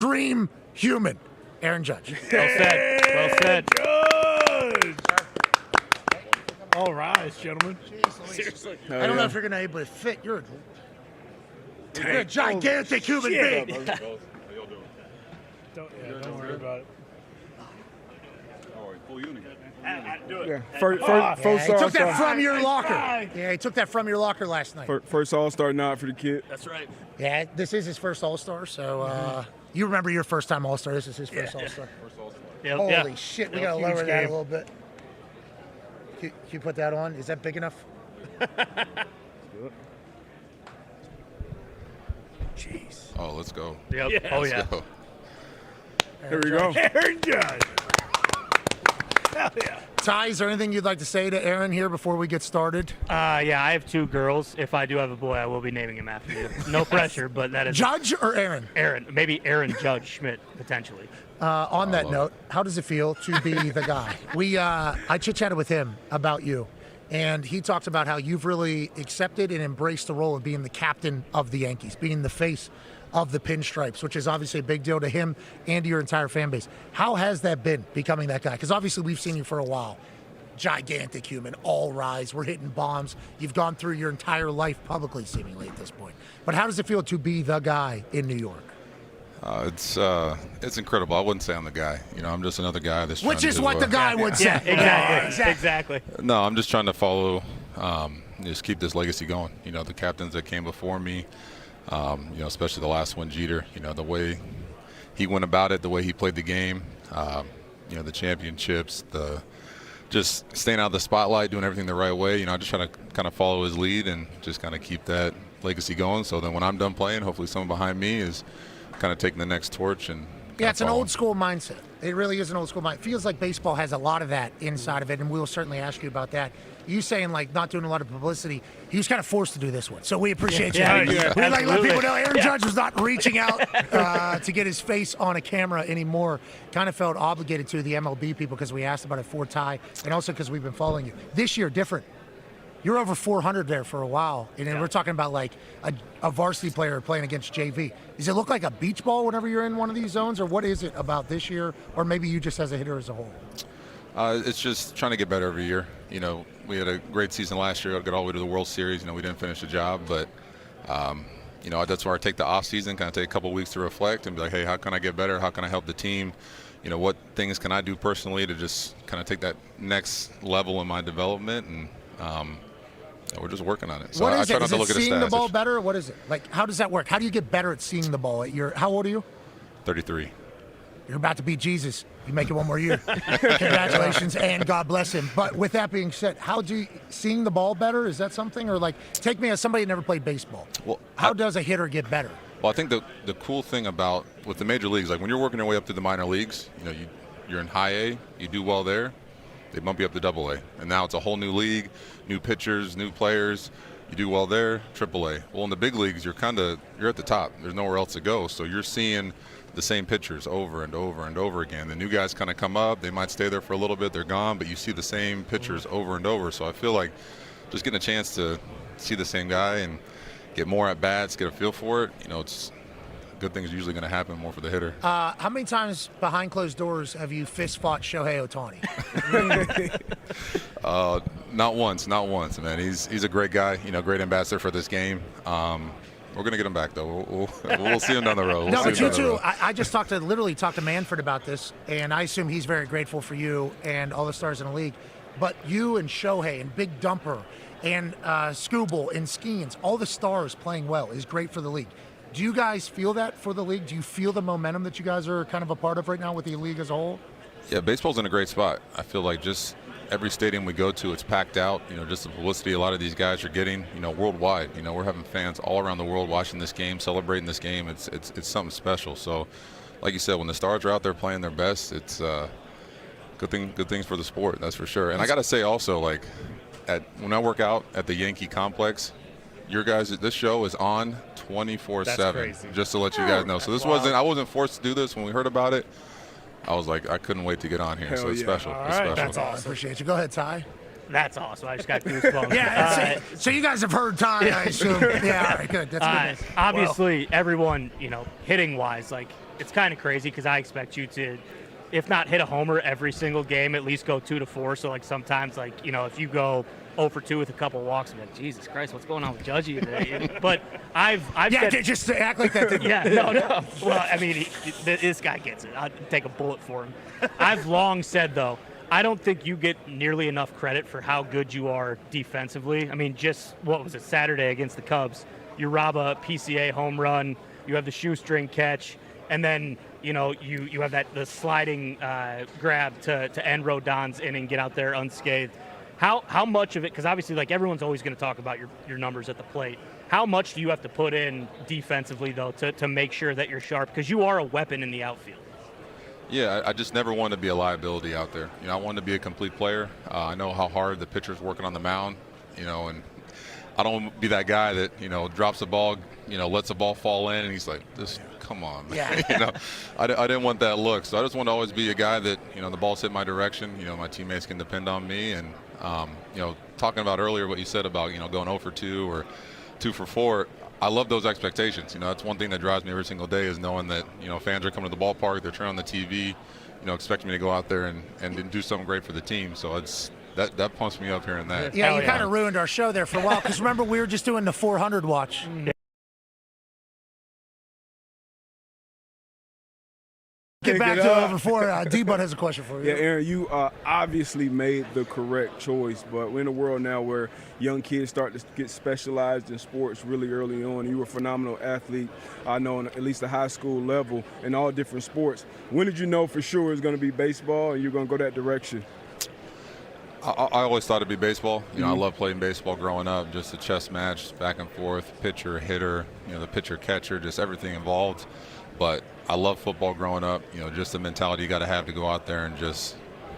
Dream human, Aaron Judge. Well said. Well said. Judge. All rise, gentlemen. Seriously. I don't know if you're going to be able to fit. You're a gigantic human being. Don't worry about it. Full unit. Do it. Yeah. First He took that All-Star. from your locker. Yeah, he took that from your locker last night. First All-Star nod for the kid. That's right. Yeah, this is his first All-Star, so you remember your first time All-Star. This is his first All-Star. Holy shit, we got to Huge lower that a game. little bit. Can you put that on? Is that big enough? Jeez. Oh, let's go. Yep. Yeah. Oh, Let's yeah. go. Here we go. Aaron Judge. Hell yeah. Ty, is there anything you'd like to say to Aaron here before we get started? Yeah, I have 2 girls. If I do have a boy, I will be naming him after you. No pressure, but that is Judge or Aaron? Aaron. Maybe Aaron Judge Schmidt, potentially. On that note, how does it feel to be the guy? I chit-chatted with him about you, and he talked about how you've really accepted and embraced the role of being the captain of the Yankees, being the face of the pinstripes, which is obviously a big deal to him and to your entire fan base. How has that been, becoming that guy? Because obviously we've seen you for a while. Gigantic human, all rise. We're hitting bombs. You've gone through your entire life publicly, seemingly, at this point. But how does it feel to be the guy in New York? It's incredible. I wouldn't say I'm the guy. I'm just another guy that's Which trying is to, what the guy would say. Yeah, exactly. No, I'm just trying to follow, just keep this legacy going. The captains that came before me, especially the last one, Jeter, the way he went about it, the way he played the game, the championships, just staying out of the spotlight, doing everything the right way. I just try to kind of follow his lead and just kind of keep that legacy going. So then when I'm done playing, hopefully someone behind me is kind of taking the next torch and Yeah, it's an follow. old school mindset. It really is an old school mindset. It feels like baseball has a lot of that inside of it, and we'll certainly ask you about that. You saying like not doing a lot of publicity, he was kind of forced to do this one, so we appreciate you. Yeah, We yeah, let absolutely. people know Aaron Judge was not reaching out to get his face on a camera anymore. Kind of felt obligated to the MLB people because we asked about it for Ty, and also because we've been following you. This year, different. You're over 400 there for a while, and then we're talking about like a varsity player playing against JV. Does it look like a beach ball whenever you're in one of these zones, or what is it about this year, or maybe you just as a hitter as a whole? It's just trying to get better every year. We had a great season last year. I got all the way to the World Series. We didn't finish the job, but that's where I take the off season, kind of take a couple weeks to reflect and be like, hey, how can I get better? How can I help the team? What things can I do personally to just kind of take that next level in my development? And we're just working on it. So What I is try it? not Is to it look at the seeing the stats. ball better, or what is it? Like, how does that work? How do you get better at seeing the ball? How old are you? 33. You're about to beat Jesus. You make it one more year. Congratulations, and God bless him. But with that being said, how do you seeing the ball better? Is that something, or like take me as somebody who never played baseball? Well, How does a hitter get better? Well, I think the cool thing about with the major leagues, like when you're working your way up through the minor leagues, you're in high A, you do well there, they bump you up to double A. And now it's a whole new league, new pitchers, new players. You do well there, triple A. Well, in the big leagues, you're at the top. There's nowhere else to go. So you're seeing the same pitchers over and over and over again. The new guys kind of come up. They might stay there for a little bit. They're gone, but you see the same pitchers over and over. So I feel like just getting a chance to see the same guy and get more at bats, get a feel for it. It's good things are usually going to happen more for the hitter. How many times behind closed doors have you fist fought Shohei Ohtani? Not once, man. He's a great guy. Great ambassador for this game. We're going to get him back, though. We'll see him down the road. No, but you too. I just literally talked to Manfred about this, and I assume he's very grateful for you and all the stars in the league. But you and Shohei and Big Dumper and Scooble and Skeens, all the stars playing well is great for the league. Do you guys feel that for the league? Do you feel the momentum that you guys are kind of a part of right now with the league as a whole? Yeah, baseball's in a great spot. I feel like just every stadium we go to, it's packed out. Just the publicity a lot of these guys are getting, worldwide. We're having fans all around the world watching this game, celebrating this game. It's something special. So, like you said, when the stars are out there playing their best, it's good things for the sport. That's for sure. And I got to say also, like, when I work out at the Yankee complex, your guys, this show is on 24/7. Just to let you guys know. So I wasn't forced to do this when we heard about it. I was like, I couldn't wait to get on here. So it's special. All It's right, special. that's I awesome. appreciate you. Go ahead, Ty. That's awesome. I just got goosebumps. Yeah, so you guys have heard Ty, I assume. Yeah, all right, good. That's good. Obviously, everyone, hitting wise, like it's kind of crazy because I expect you to, if not hit a homer every single game, at least go 2 to 4. So like sometimes, like, you know, if you go 0 for 2 with a couple walks, I'm like, Jesus Christ, what's going on with Judgy today? But I've Yeah, said, just to act like that. Didn't yeah, no. Well, I mean, this guy gets it. I'd take a bullet for him. I've long said, though, I don't think you get nearly enough credit for how good you are defensively. I mean, just, what was it, Saturday against the Cubs? You rob a PCA home run, you have the shoestring catch, and then, you know, you have the sliding grab to end Rodon's inning, get out there unscathed. How much of it, because obviously, like, everyone's always going to talk about your numbers at the plate. How much do you have to put in defensively, though, to make sure that you're sharp? Because you are a weapon in the outfield. Yeah, I just never wanted to be a liability out there. You know, I wanted to be a complete player. I know how hard the pitcher's working on the mound, you know, and I don't want to be that guy that, you know, drops the ball, you know, lets the ball fall in, and he's like, "This, come on, man." Yeah. You know, I didn't want that look. So I just want to always be a guy that, you know, the ball's hit my direction. You know, my teammates can depend on me. And, you know, talking about earlier what you said about, you know, going 0 for 2 or 2 for 4, I love those expectations. You know, that's one thing that drives me every single day is knowing that, you know, fans are coming to the ballpark, they're turning on the TV, you know, expecting me to go out there and do something great for the team. So it's that pumps me up here and there. Yeah, Hell you yeah. kind of ruined our show there for a while because remember we were just doing the 400 watch. Get back to over 4. D-Bud has a question for you. Yeah, Aaron, you obviously made the correct choice, but we're in a world now where young kids start to get specialized in sports really early on. You were a phenomenal athlete, I know, on at least the high school level in all different sports. When did you know for sure it was going to be baseball and you're going to go that direction? I always thought it'd be baseball. You know, I love playing baseball growing up, just a chess match, back and forth, pitcher, hitter, you know, the pitcher, catcher, just everything involved. But I love football growing up, you know, just the mentality you got to have to go out there and just,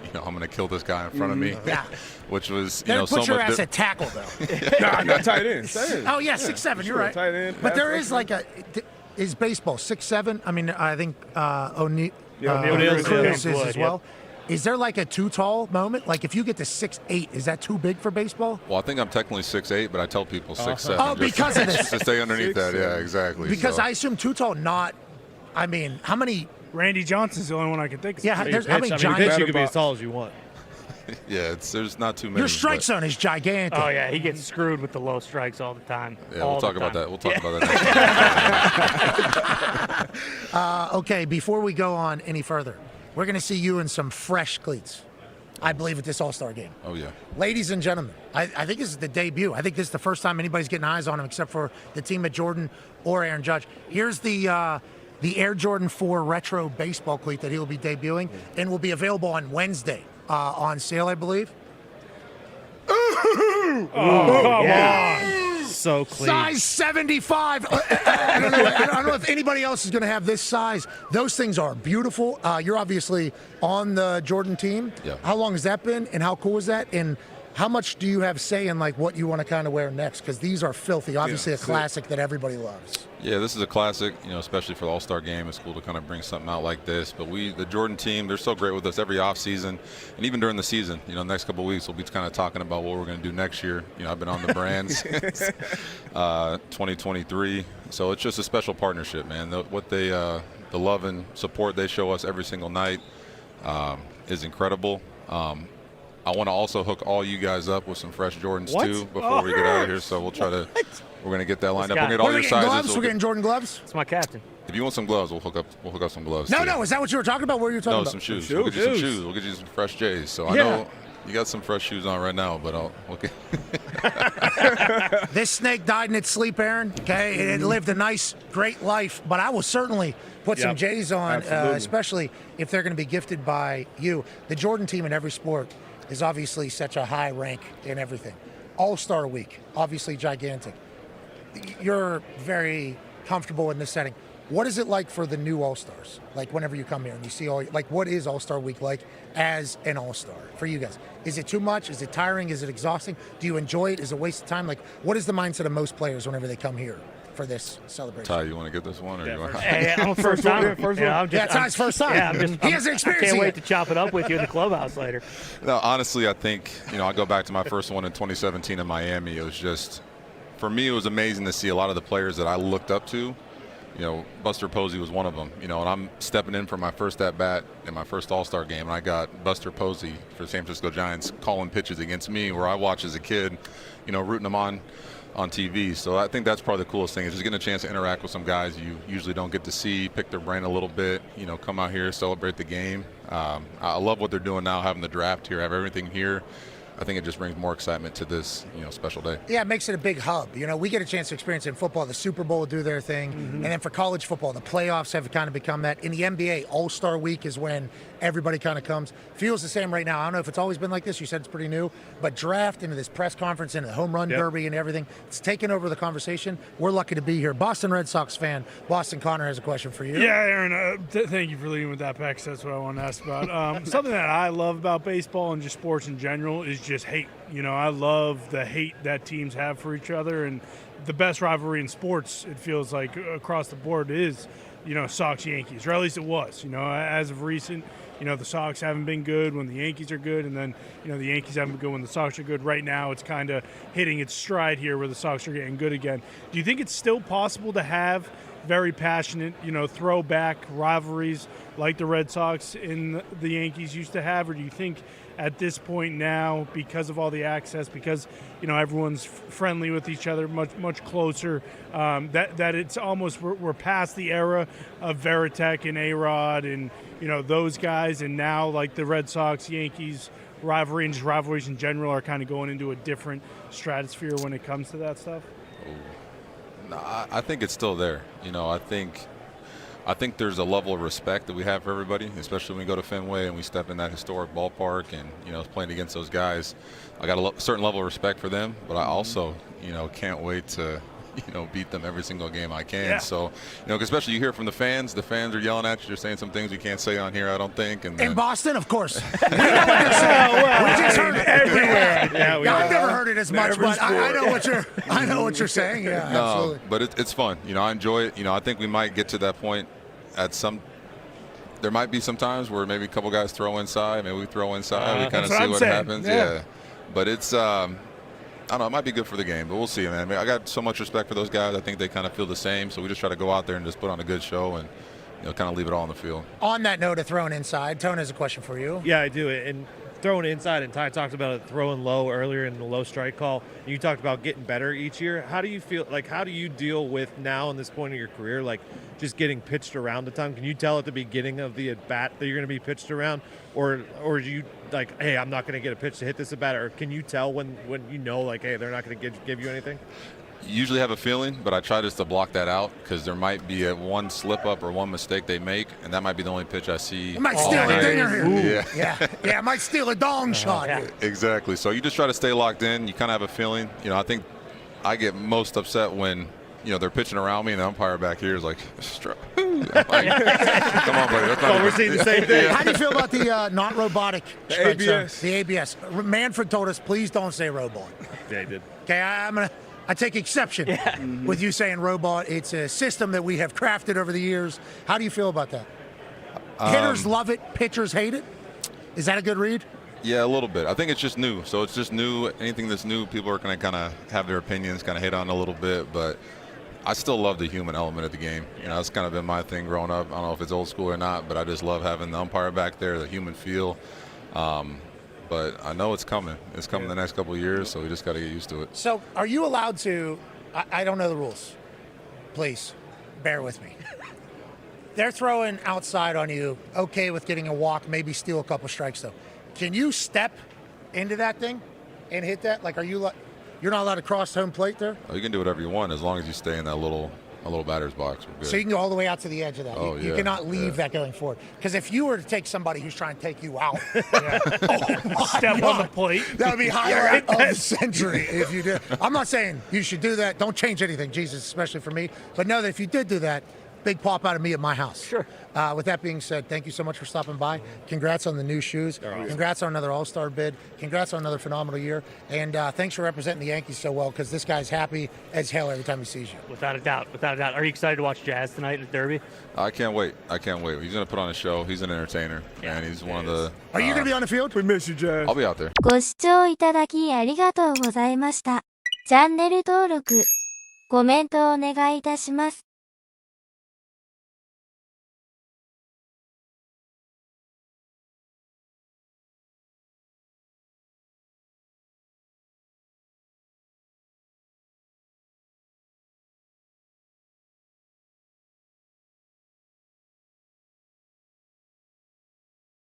you know, I'm going to kill this guy in front of me. Yeah. Which was, you Then know, put so your much ass at tackle, though. Nah, not tight end. Tight end. Oh, yeah, 6'7", you're right. Tight end. But there pass is like is baseball 6'7"? I mean, I think O'Neal O'Neal's Cruz good. is as well. Is there like a too tall moment? Like if you get to 6'8", is that too big for baseball? Well, I think I'm technically 6'8", but I tell people 6'7". Oh, because of this. To stay underneath that, yeah, exactly. Because so. I assume too tall, not. I mean, how many? Randy Johnson's the only one I can think of. Yeah, there's how many pitch, giants? you can be as tall as you want. Yeah, there's not too many. Your strike but- zone is gigantic. Oh, yeah, he gets screwed with the low strikes all the time. Yeah, all we'll talk the about time. that. We'll talk about that next time. Okay, before we go on any further, we're going to see you in some fresh cleats, I believe, at this All-Star game. Oh, yeah. Ladies and gentlemen, I think this is the debut. I think this is the first time anybody's getting eyes on him except for the team at Jordan or Aaron Judge. Here's the Air Jordan 4 retro baseball cleat that he will be debuting and will be available on Wednesday on sale, I believe. So clean. Size 75. I don't know if anybody else is going to have this size. Those things are beautiful. You're obviously on the Jordan team. Yeah. How long has that been, and how cool is that? And how much do you have say in like what you want to kind of wear next? Because these are filthy. Obviously, a classic that everybody loves. Yeah, this is a classic, you know, especially for the All-Star game. It's cool to kind of bring something out like this. But the Jordan team, they're so great with us every offseason and even during the season. You know, next couple of weeks, we'll be kind of talking about what we're going to do next year. You know, I've been on the brand since 2023. So it's just a special partnership, man. The love and support they show us every single night is incredible. I want to also hook all you guys up with some fresh Jordans too before we get out of here. So we'll try to. We're gonna get that lined up. guy. We'll get all We're your getting sizes. gloves. We'll We're get- getting Jordan gloves. It's my captain. if you want some gloves, we'll hook up some gloves. No, too. no. Is that what you were talking about? What were you talking No, about? some shoes. Some We'll get you some shoes. shoes. We'll get you some fresh J's. So I Yeah. know you got some fresh shoes on right now, but we'll get. This snake died in its sleep, Aaron. Okay, it lived a nice, great life. But I will certainly put some J's on, Absolutely. especially if they're going to be gifted by you. The Jordan team in every sport is obviously such a high rank in everything. All-Star Week, obviously gigantic. You're very comfortable in this setting. What is it like for the new All-Stars? Like whenever you come here and you see what is All-Star Week like as an All-Star for you guys? Is it too much? Is it tiring? Is it exhausting? Do you enjoy it? Is it a waste of time? Like what is the mindset of most players whenever they come here for this celebration? Ty, you want to get this one, or you want? Hey, I'm a first time. first Yeah, one. I'm just, Yeah, Ty's first time. Yeah, I'm just. He hasn't experienced I can't it wait yet. to chop it up with you in the clubhouse later. No, honestly, I think, you know, I go back to my first one in 2017 in Miami. It was just, for me, it was amazing to see a lot of the players that I looked up to You know, Buster Posey was one of them. You know, and I'm stepping in for my first at bat in my first All-Star game, and I got Buster Posey for the San Francisco Giants calling pitches against me, where I watched as a kid, you know, rooting them on TV. So I think that's probably the coolest thing, is just getting a chance to interact with some guys you usually don't get to see, pick their brain a little bit, you know, come out here, celebrate the game. I love what they're doing now, having the draft here, have everything here. I think it just brings more excitement to this, you know, special day. Yeah, it makes it a big hub. You know, we get a chance to experience it in football. The Super Bowl will do their thing. And then for college football, the playoffs have kind of become that. In the NBA, All-Star Week is when everybody kind of comes. Feels the same right now. I don't know if it's always been like this. You said it's pretty new. But draft into this press conference, into the home run derby and everything, it's taken over the conversation. We're lucky to be here. Boston Red Sox fan, Boston Connor has a question for you. Yeah, Aaron, thank you for leading with that, Pex. That's what I want to ask about. Something that I love about baseball and just sports in general is just hate. You know, I love the hate that teams have for each other, and the best rivalry in sports, it feels like, across the board is, you know, Sox-Yankees, or at least it was. You know, as of recent, you know, the Sox haven't been good when the Yankees are good, and then, you know, the Yankees haven't been good when the Sox are good. Right now, it's kind of hitting its stride here where the Sox are getting good again. Do you think it's still possible to have very passionate, you know, throwback rivalries like the Red Sox and the Yankees used to have, or do you think at this point now, because of all the access, because, you know, everyone's friendly with each other, much closer, that it's almost we're past the era of Veritek and A-Rod and, you know, those guys, and now like the Red Sox, Yankees rivalry and just rivalries in general are kind of going into a different stratosphere when it comes to that stuff? No, I think it's still there. You know, I think there's a level of respect that we have for everybody, especially when we go to Fenway and we step in that historic ballpark and, you know, playing against those guys. I got a certain level of respect for them, but I also, you know, can't wait to, you know, beat them every single game I can. Yeah. So, you know, especially you hear from the fans are yelling at you, they're saying some things we can't say on here, I don't think. And In Boston, of course. We know what they're saying. We just heard it everywhere. Yeah, I've never heard it as much, but I know what you're saying. Yeah, no, absolutely. but it's fun. You know, I enjoy it. You know, I think we might get to that point there might be some times where maybe a couple guys throw inside, maybe we throw inside, we kind of see what happens. Yeah. But it's, I don't know, it might be good for the game, but we'll see, man. I mean, I got so much respect for those guys. I think they kind of feel the same, so we just try to go out there and just put on a good show and, you know, kind of leave it all on the field. On that note of throwing inside, Tone has a question for you. Yeah, I do. And throwing inside, and Ty talked about it throwing low earlier in the low strike call. You talked about getting better each year. How do you feel, like, how do you deal with now in this point of your career, like just getting pitched around a ton? Can you tell at the beginning of the at-bat that you're going to be pitched around? Or are you like, hey, I'm not going to get a pitch to hit this at-bat? Or can you tell when you know, like, hey, they're not going to give you anything? Usually have a feeling, but I try just to block that out because there might be one slip up or one mistake they make, and that might be the only pitch I see. It might steal a dinger here. Yeah. Yeah, it might steal a dong shot. Yeah. Exactly. So you just try to stay locked in. You kind of have a feeling. You know, I think I get most upset when, you know, they're pitching around me and the umpire back here is like, I'm like, come on, buddy. That's not we're seeing the same thing. How do you feel about the not robotic strike zone? ABS. The ABS. Manfred told us, please don't say robot. Yeah, he did. Okay, I take exception with you saying robot. It's a system that we have crafted over the years. How do you feel about that? Hitters love it. Pitchers hate it. Is that a good read? Yeah, a little bit. I think it's just new. So it's just new. Anything that's new, people are going to kind of have their opinions, kind of hate on a little bit. But I still love the human element of the game. You know, that's kind of been my thing growing up. I don't know if it's old school or not, but I just love having the umpire back there, the human feel. But I know it's coming. It's coming the next couple of years, so we just got to get used to it. So are you allowed to, I don't know the rules. Please, bear with me. They're throwing outside on you, okay with getting a walk, maybe steal a couple strikes though. Can you step into that thing and hit that? Like, you're not allowed to cross home plate there? You can do whatever you want as long as you stay in that little batter's box. We're good. So you can go all the way out to the edge of that. Oh, You yeah, cannot leave yeah. that going forward. Because if you were to take somebody who's trying to take you out, Step on the plate. that would be highlight of the century if you did. I'm not saying you should do that. Don't change anything, Jesus, especially for me. But know that if you did do that, big pop out of me at my house. Sure. With that being said, thank you so much for stopping by. Congrats on the new shoes. Congrats on another All-Star bid. Congrats on another phenomenal year. And thanks for representing the Yankees so well, because this guy's happy as hell every time he sees you. Without a doubt. Are you excited to watch Jazz tonight at Derby? I can't wait. He's going to put on a show. He's an entertainer, and he's one of the. Are you going to be on the field? We miss you, Jazz. I'll be out there. ご視聴いただきありがとうございました。チャンネル登録、コメントをお願いいたします。